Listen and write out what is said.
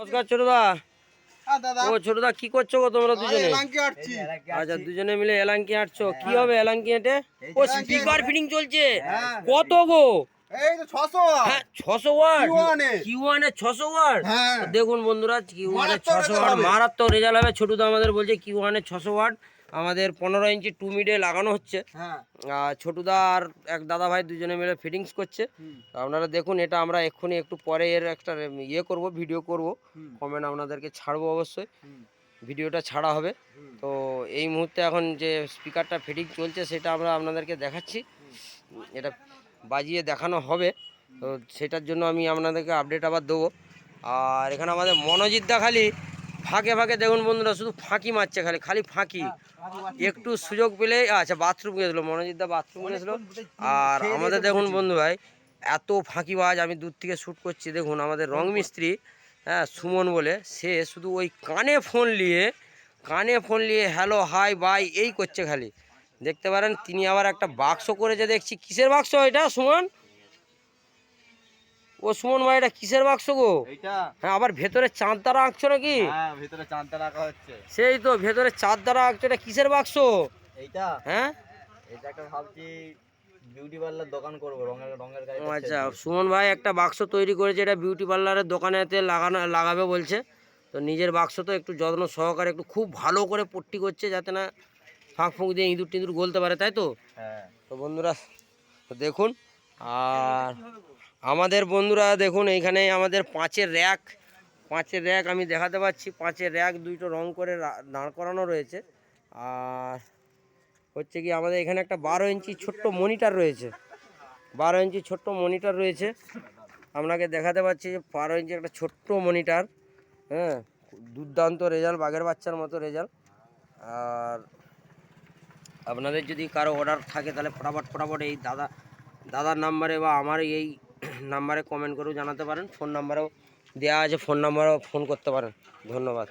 নমস্কার ছোটদা। ও ছোটদা কি করছো গো তোমরা দুজনে? আচ্ছা দুজনে মিলে এলাঙ্কি আটছো। কি হবে এলাঙ্কি এটে? ও স্পিকার ফিটিং চলছে। কত গো? এই তো 600 ওয়াট। হ্যাঁ 600 ওয়াট। Q1 Q1 এ 600 ওয়াট। তো দেখুন বন্ধুরা Q1 এ 600 ওয়াট মারাত্মক রেজাল্ট হবে। ছোটদা আমাদের বলছে Q1 এ 600 ওয়াট আমাদের 15 ইঞ্চি 2 মিডে লাগানো হচ্ছে। আর ছোটদা আর এক দাদা ভাই দুজনে মিলে ফিটিংস করছে। আপনারা দেখুন, এটা আমরা এক্ষুনি একটু পরে এর একটা ইয়ে করব, ভিডিও করব, কমেন্ট আপনাদেরকে ছাড়বো অবশ্যই, ভিডিওটা ছাড়া হবে। তো এই মুহূর্তে এখন যে স্পিকারটা ফিটিং চলছে সেটা আমরা আপনাদেরকে দেখাচ্ছি, এটা বাজিয়ে দেখানো হবে। তো সেটার জন্য আমি আপনাদেরকে আপডেট আবার দেবো। আর এখানে আমাদের মনোজিৎ দা খালি ফাঁকে ফাঁকে দেখুন বন্ধুরা শুধু ফাঁকি মারছে, খালি খালি ফাঁকি। একটু সুযোগ পেলে আচ্ছা বাথরুম গেছিলো, মনোজিৎ দা বাথরুম গেছিলো। আর আমাদের দেখুন বন্ধু ভাই এত ফাঁকিবাজ, আমি দূর থেকে শ্যুট করছি। দেখুন আমাদের রং মিস্ত্রি, হ্যাঁ সুমন বলে, সে শুধু ওই কানে ফোন নিয়ে হ্যালো হাই বাই এই করছে খালি। দেখতে পারেন তিনি আবার একটা বাক্স করেছে দেখছি। কিসের বাক্স এটা সুমন? ও সুমন ভাই এটা কিসের বাক্স গো? হ্যাঁ আবার ভেতরে চাঁদ দ্বারা আঁকছো নাকি? ভিতরে চাঁদটা রাখা হচ্ছে। সেই তো ভেতরে চাঁদ দ্বারা আঁকছো, এটা কিসের বাক্স? এইটা হ্যাঁ এটা একটা ভাবছি বিউটি পার্লার দোকান করব, রঙের গাড়ি। আচ্ছা সুমন ভাই একটা বাক্স তৈরি করেছে, এটা বিউটি পার্লারের দোকানেতে লাগাবে বলছে। তো নিজের বাক্স তো একটু যত্ন সহকারে একটু খুব ভালো করে পট্টি করছে, যাতে না ফাঁক ফুঁক দিয়ে ইঁদুর টিঁদুর গলতে পারে, তাই তো? তো বন্ধুরা দেখুন, আর আমাদের বন্ধুরা দেখুন এইখানে আমাদের পাঁচের র্যাক আমি দেখাতে পাচ্ছি। পাঁচের র্যাক দুইটো রং করে দাঁড় করানো রয়েছে। আর হচ্ছে কি আমাদের এখানে একটা 12 ইঞ্চি ছোট্ট মনিটর রয়েছে। 12 ইঞ্চি ছোট্ট মনিটর রয়েছে, আপনাকে দেখাতে পাচ্ছি যে 12 ইঞ্চি একটা ছোট্ট মনিটর। হ্যাঁ দুর্দান্ত রেজাল্ট, বাঘের বাচ্চার মতো রেজাল্ট। আর আপনাদের যদি কারো অর্ডার থাকে তাহলে ফটাফট এই দাদার নাম্বারে বা আমার এই নাম্বারে কমেন্ট করেও জানাতে পারেন। ফোন নাম্বারেও দেওয়া আছে, ফোন নাম্বারেও ফোন করতে পারেন। ধন্যবাদ।